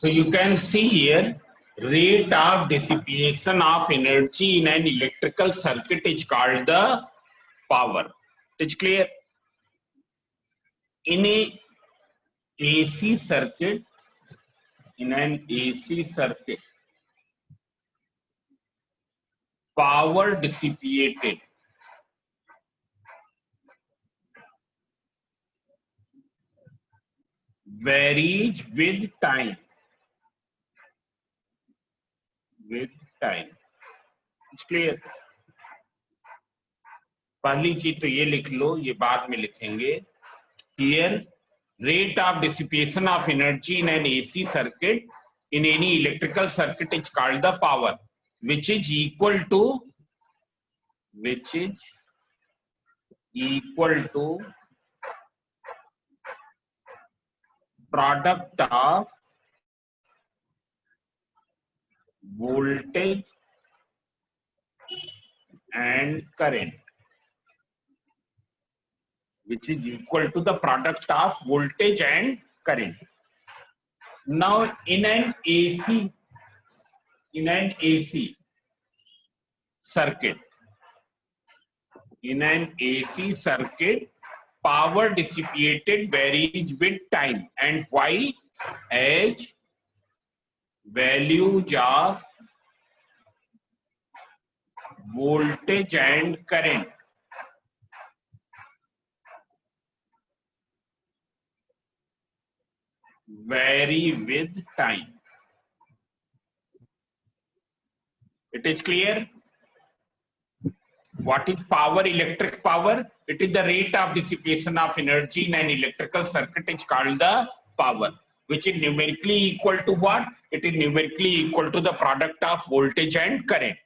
So you can see here, rate of dissipation of energy in an electrical circuit is called the power. It's clear? In a AC circuit, power dissipated varies with time. It's clear? पहली चीज तो ये लिख लो, ये बाद में लिखेंगे. Here, rate of dissipation of energy in an AC circuit in any electrical circuit is called the power, which is equal to product of voltage and current, which is equal to the product of voltage and current. Now in an AC circuit, power dissipated varies with time. And why? As values of voltage and current vary with time. It is clear? What is power? Electric power. It is the rate of dissipation of energy in an electrical circuit is called the power, which is numerically equal to what? It is numerically equal to the product of voltage and current.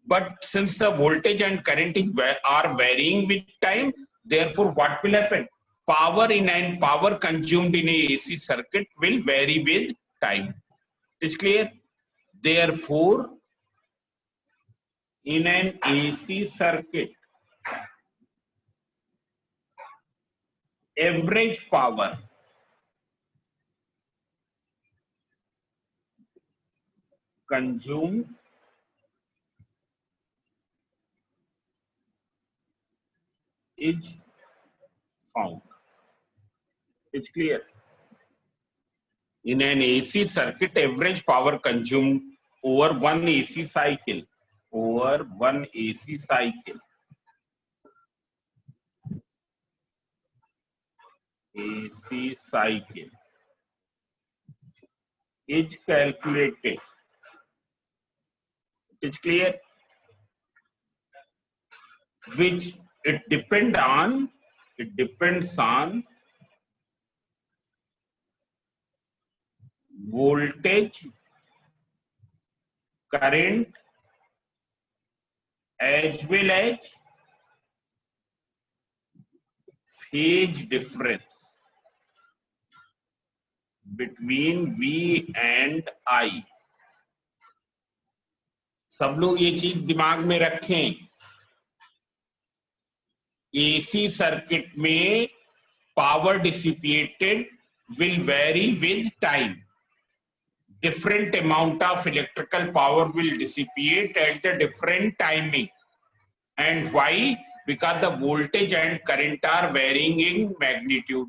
But since the voltage and current are varying with time, therefore what will happen? Power consumed in a AC circuit will vary with time. Is clear? Therefore, in an AC circuit, average power consumed is found. It's clear? In an AC circuit, average power consumed over one AC cycle is calculated. It's clear? Which it depends on voltage, current, as well as phase difference between V and I. सब लोग ये चीज दिमाग में रखें. AC circuit में power dissipated will vary with time. Different amount of electrical power will dissipate at the different timing. And why? Because the voltage and current are varying in magnitude.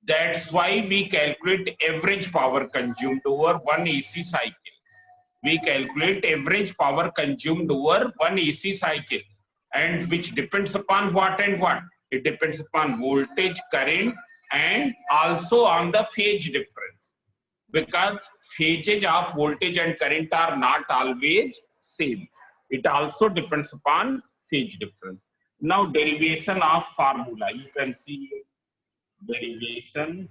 That's why we calculate average power consumed over one AC cycle. And which depends upon what and what? It depends upon voltage, current, and also on the phase difference. Because phases of voltage and current are not always same. It also depends upon phase difference. Now derivation of formula. You can see derivation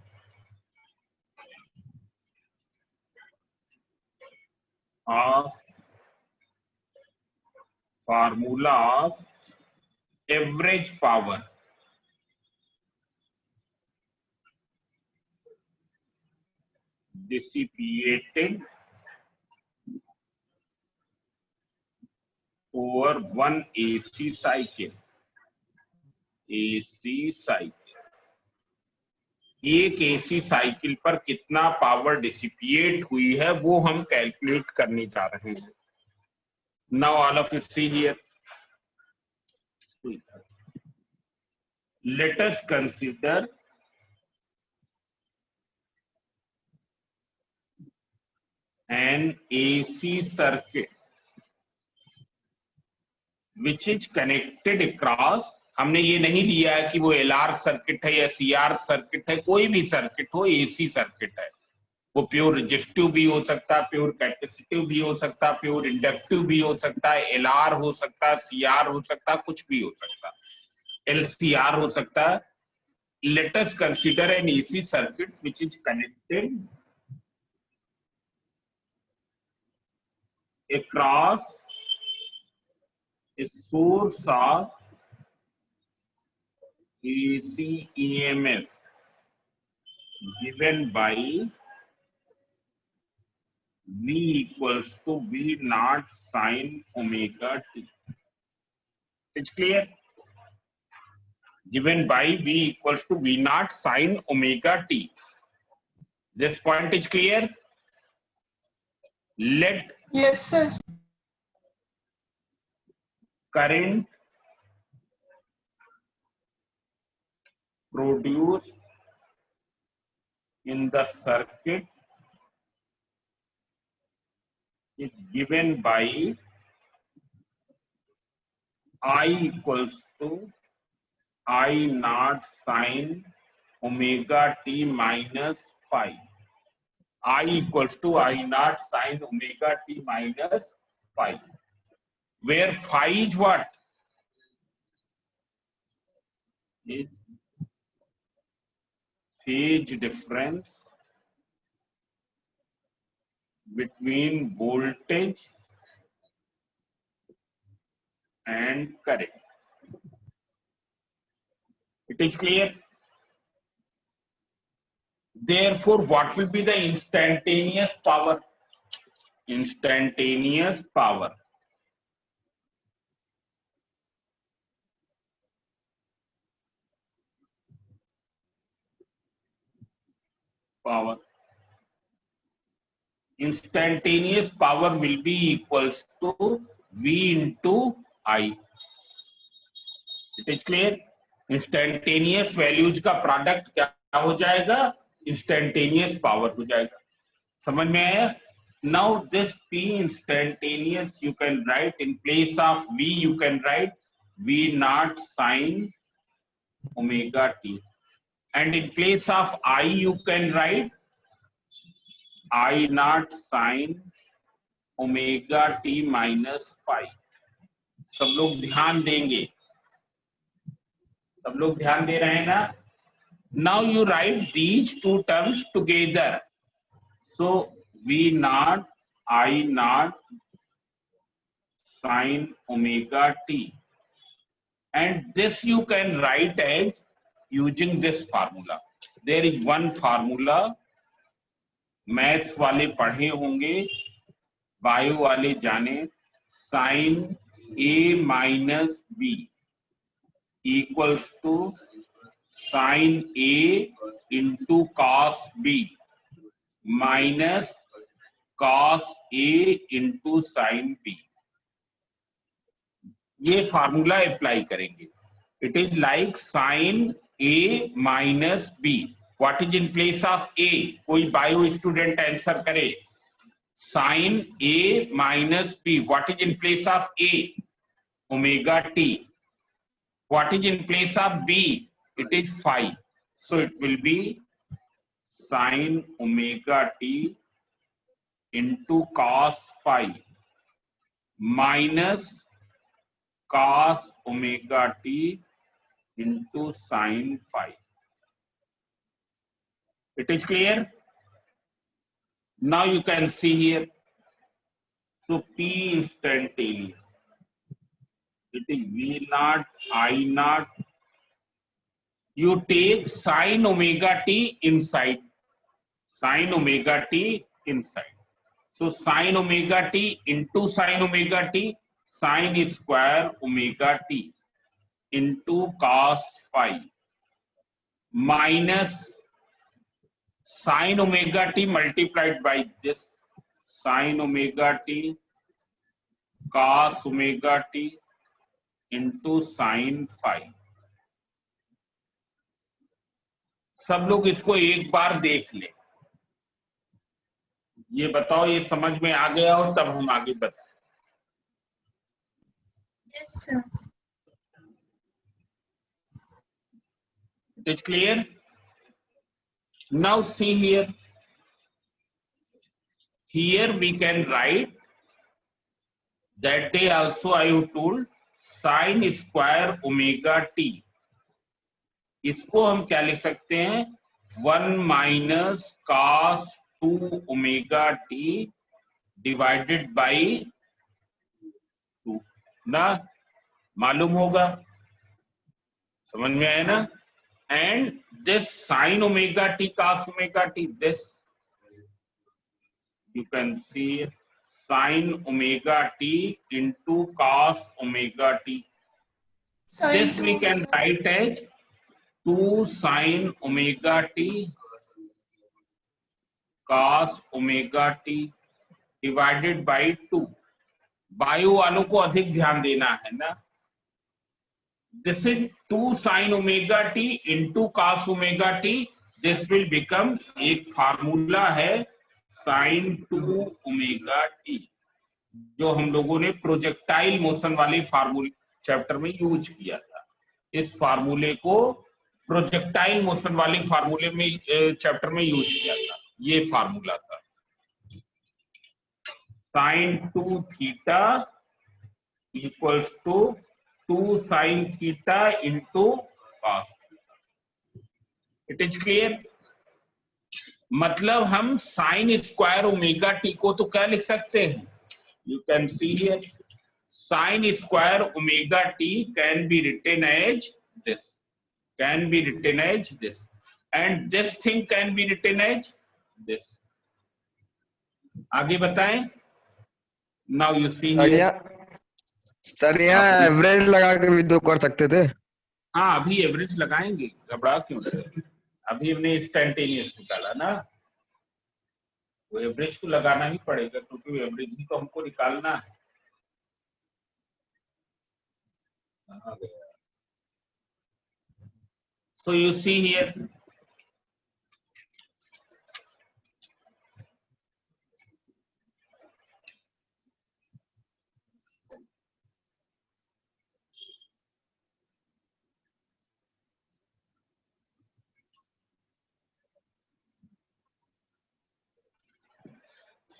of formula of average power dissipated over one AC cycle. एक AC cycle पर कितना power dissipate हुई है वो हम calculate करने जा रहे हैं. Now all of you see here, let us consider an AC circuit which is connected across. हमने ये नहीं लिया है कि वो LR सर्किट है या CR सर्किट है, कोई भी सर्किट हो, AC सर्किट है. वो प्योर रेजिस्टिव भी हो सकता है, प्योर कैपेसिटिव भी हो सकता है, प्योर इंडक्टिव भी हो सकता है, LR हो सकता है, CR हो सकता है, कुछ भी हो सकता है, LCR हो सकता है. Let us consider an AC circuit which is connected across a source of AC EMF given by V equals to V naught sin omega t. It's clear? Given by V equals to V naught sin omega t. This point is clear? Let Yes, sir. current produced in the circuit is given by I equals to I naught sin omega t minus phi. I equals to I naught sin omega t minus phi. Where phi is what? Is phase difference between voltage and current. It is clear? Therefore, what will be the instantaneous power? Instantaneous power. Power. Instantaneous power will be equals to V into I. It is clear? Instantaneous values का product क्या हो जाएगा? Instantaneous power हो जाएगा. समझ में आया? Now this P instantaneous you can write in place of V, you can write V naught sin omega t, and in place of I you can write I naught sin omega t minus phi. सब लोग ध्यान देंगे, सब लोग ध्यान दे रहे हैं ना? Now you write these two terms together. So V naught I naught sin omega t, and this you can write as using this formula. There is one formula, maths वाले पढ़े होंगे, बायो वाले जाने, sine A minus B equals to sine A into cos B minus cos A into sine B. ये formula apply करेंगे. It is like sine A minus B. What is in place of A? कोई bio student answer करे. Sine A minus B. What is in place of A? Omega T. What is in place of B? It is phi. So it will be sine omega t into cos phi minus cos omega t into sin phi. It is clear? Now you can see here. So P instantaneous. It is V naught I naught. You take sin omega t inside. Sin omega t inside. So sin omega t into sin omega t. Sin square omega t into cos phi minus sin omega t multiplied by this sin omega t cos omega t into sin phi। सब लोग इसको एक बार देख ले, ये बताओ ये समझ में आ गया और तब हम आगे बताएं। Yes, sir. It is clear? Now see here. Here we can write, that day also I have told, sin square omega t, इसको हम क्या लिख सकते हैं, 1 minus cos 2 omega T divided by 2 ना, मालूम होगा, समझ में आया ना। And this sin omega T cos omega T, this you can see sin omega t into cos omega t. This we can write as 2 sin omega t cos omega t divided by 2. Bio वालों को अधिक ध्यान देना है ना। This is 2 sin omega t into cos omega t. This will become, एक formula है sin 2 omega T, जो हम लोगों ने प्रोजेक्टाइल मोशन वाले फार्मूले चैप्टर में यूज किया था। इस फार्मूले को प्रोजेक्टाइल मोशन वाले फार्मूले में चैप्टर में यूज किया था। ये फार्मूला था sin 2 theta equals to 2 sin theta into cos। It is clear? मतलब हम साइन स्क्वायर ओमेगा टी को तो क्या लिख सकते हैं, you can see here, sine square omega t can be written as this, can be written as this, and this thing can be written as this. आगे बताएं। Now you see here, sir यहाँ average लगा के भी तो कर सकते थे। हाँ अभी एवरेज लगाएंगे, घबरा क्यों रहे, अभी हमने इंस्टेंटेनियस निकाला ना, वो एवरेज तो लगाना ही पड़ेगा क्योंकि एवरेज ही तो हमको निकालना है। So you see here,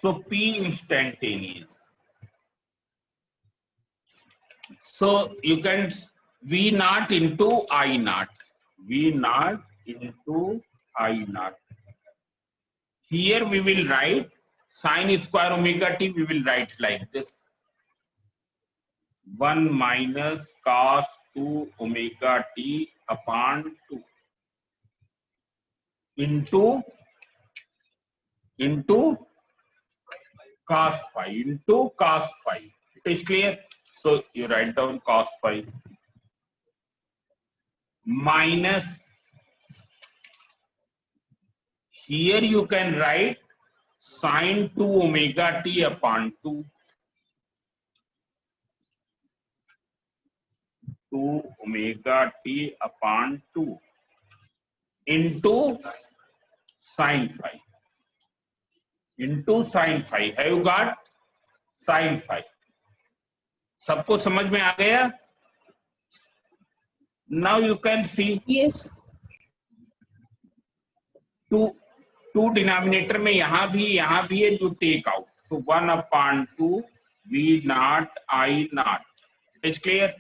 so P instantaneous. So you can V naught into I naught, V naught into I naught. Here we will write sin square omega t, we will write like this, 1 minus cos 2 omega t upon 2 into cos phi, into cos phi. It is clear? So you write down cos phi minus, here you can write sin 2 omega t upon 2 omega t upon 2 into sin phi, into sin phi. Have you got sin phi? सबको समझ में आ गया? Now you can see, Yes. Two denominator में यहाँ भी है, जो take out, so 1 upon 2 V naught I naught. It's clear?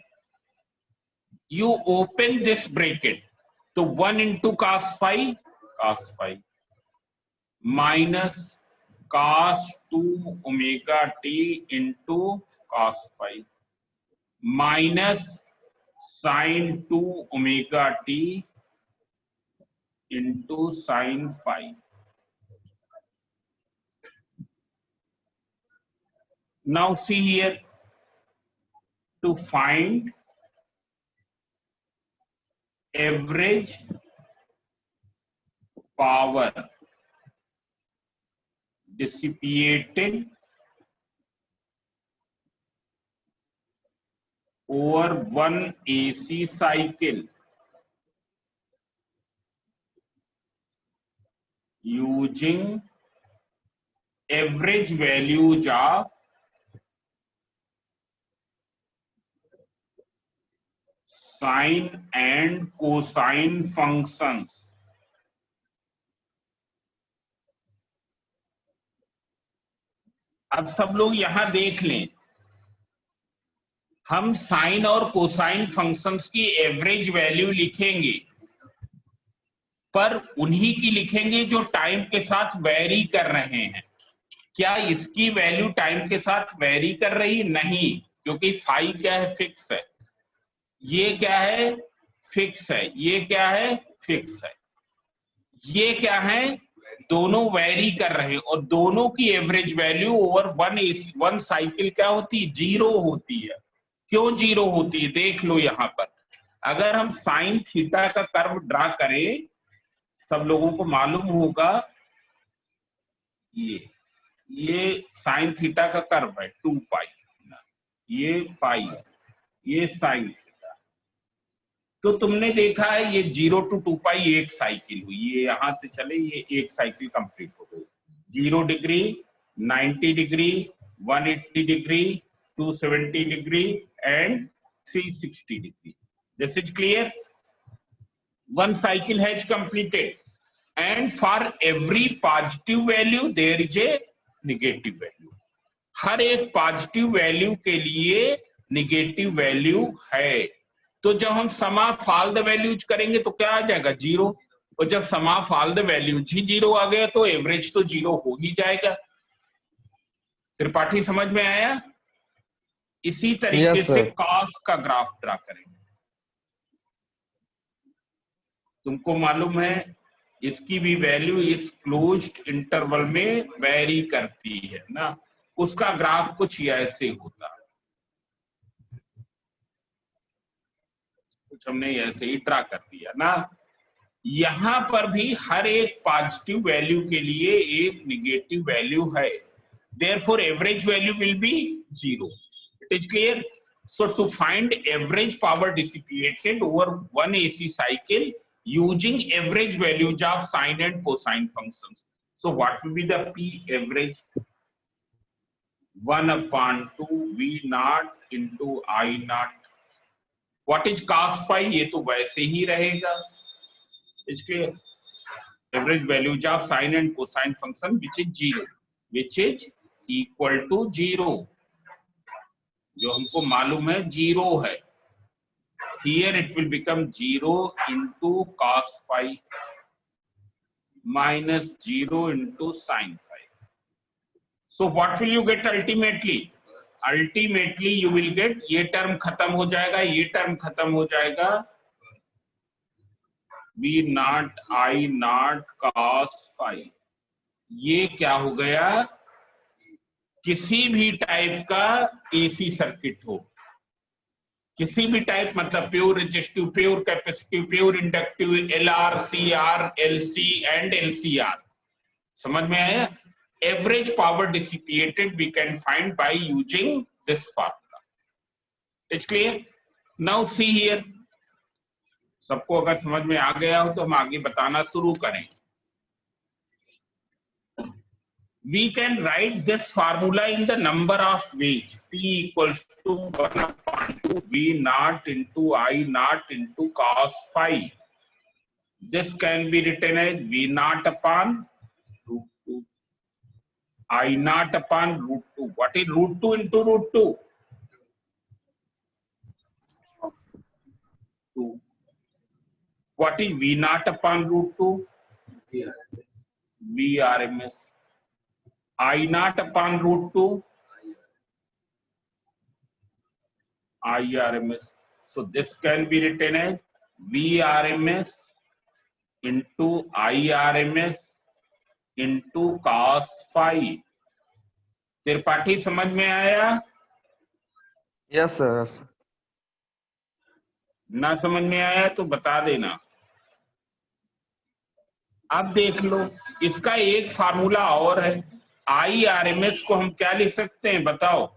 You open this bracket, so 1 into cos phi minus cos 2 omega t into cos phi minus sin 2 omega t into sin phi. Now see here, to find average power dissipated over one AC cycle using average values of sine and cosine functions. अब सब लोग यहां देख लें, हम sign और cosine functions की average value लिखेंगे, पर उन्हीं की लिखेंगे जो टाइम के साथ वेरी कर रहे हैं। क्या इसकी वैल्यू टाइम के साथ वेरी कर रही? नहीं, क्योंकि फाई क्या है? फिक्स है। ये क्या है? फिक्स है। ये क्या है? फिक्स है। ये क्या है? दोनों वेरी कर रहे हैं, और दोनों की average value over one cycle क्या होती है? 0 होती है। क्यों 0 होती है? देख लो यहां पर, अगर हम साइन थीटा का कर्व ड्रा करें, सब लोगों को मालूम होगा, ये साइन थीटा का कर्व है 2 पाई, ये पाई है, ये साइन थीटा। तो तुमने देखा है ये 0 to 2 पाई एक साइकिल हुई, ये यहां से चले, ये एक साइकिल कंप्लीट हो गई। 0 degree, 90 degree, 180 degree, 270 degree and 360 degree. This is clear? One cycle has completed, and for every positive value there is a negative value. हर एक पॉजिटिव वैल्यू के लिए निगेटिव वैल्यू है। तो जब हम सम ऑफ ऑल द वैल्यूज करेंगे तो क्या आ जाएगा? 0। और जब सम ऑफ ऑल द वैल्यूज ही 0 आ गया तो एवरेज तो 0 हो ही जाएगा। त्रिपाठी समझ में आया? इसी तरीके Yes, से sir. कॉस का ग्राफ ड्रा करेंगे। तुमको मालूम है इसकी भी वैल्यू इस क्लोज्ड इंटरवल में वेरी करती है ना, उसका ग्राफ कुछ ऐसे होता है, कुछ हमने ऐसे ही ड्रा कर दिया ना। यहां पर भी हर एक पॉजिटिव वैल्यू के लिए एक निगेटिव वैल्यू है, therefore average value will be 0. It is clear? So to find average power dissipated over one AC cycle using average values of sine and cosine functions. So what will be the P average? 1/2 V naught into I naught. What is cos phi? ये तो वैसे ही रहेगा। It's clear? Average values of sine and cosine function which is 0, which is equal to 0, जो हमको मालूम है 0 है। Here it will become 0 into cos phi minus 0 into sin phi. So what will you get ultimately? Ultimately you will get, ये term खत्म हो जाएगा, ये टर्म खत्म हो जाएगा, V naught I naught cos phi। ये क्या हो गया? किसी भी टाइप का एसी सर्किट हो, किसी भी टाइप, मतलब pure resistive, pure capacitive, pure inductive, LR, CR, LC and LCR, समझ में आया? Average power dissipated we can find by using this formula. It's clear? Now see here, सबको अगर समझ में आ गया हो तो हम आगे बताना शुरू करें। We can write this formula in the number of ways. P equals to 1/2 V naught into I naught into cos phi. This can be written as V naught upon root 2, I naught upon root 2. What is root 2 into root 2? 2. What is V naught upon root 2? VRMS. I naught upon root 2, IRMS. So this can be written as VRMS into IRMS into cos phi. Tripathi समझ में आया? Yes, sir. Yes, sir. ना समझ में आया तो बता देना। अब देख लो, इसका एक फार्मूला और है, IRMS को हम क्या लिख सकते हैं बताओ?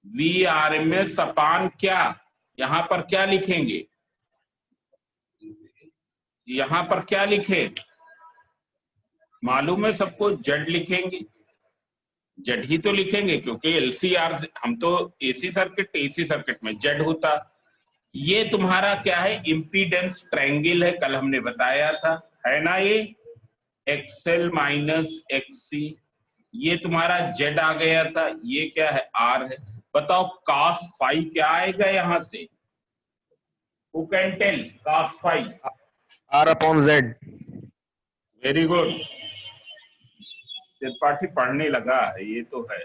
VRMS अपान क्या, यहां पर क्या लिखेंगे? यहां पर क्या लिखे मालूम है सबको? जेड लिखेंगे, जेड ही तो लिखेंगे क्योंकि LCR हम तो AC सर्किट में जेड होता। ये तुम्हारा क्या है? इम्पीडेंस ट्रायंगल है, कल हमने बताया था, है ना? ये XL माइनस XC, ये तुम्हारा जेड आ गया था, ये क्या है? R है। बताओ cos फाई क्या आएगा यहां से? Who can tell? cos phi R/Z। Very good, Tripathi पढ़ने लगा है, ये तो है।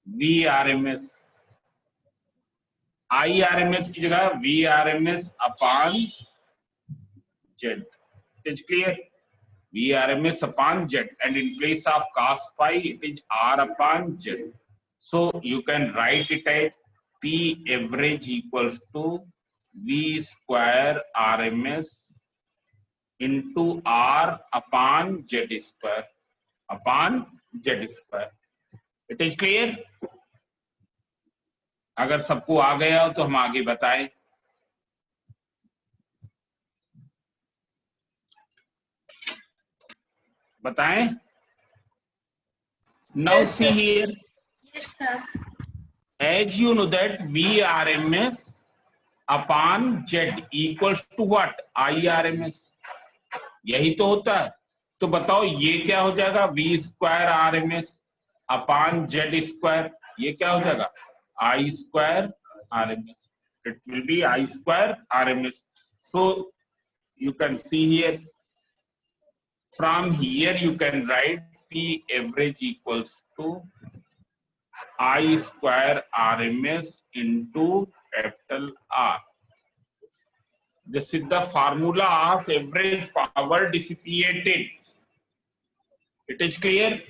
VRMS, IRMS की जगह VRMS upon Z, is clear? VRMS upon Z, and in place of cos phi it is R upon Z. So you can write it as P average equals to V square RMS into R upon Z square upon Z square. It is clear? अगर सबको आ गया हो तो हम आगे बताएं। बताएं। Now Yes, see sir. here, Yes, sir. as you know that VRMS upon Z equals to what? IRMS, यही तो होता है। तो बताओ ये क्या हो जाएगा? V square RMS upon Z square, ये क्या हो जाएगा? I square RMS. It will be I square RMS. So you can see here, from here you can write P average equals to I square RMS into capital R. This is the formula of average power dissipated. It is clear?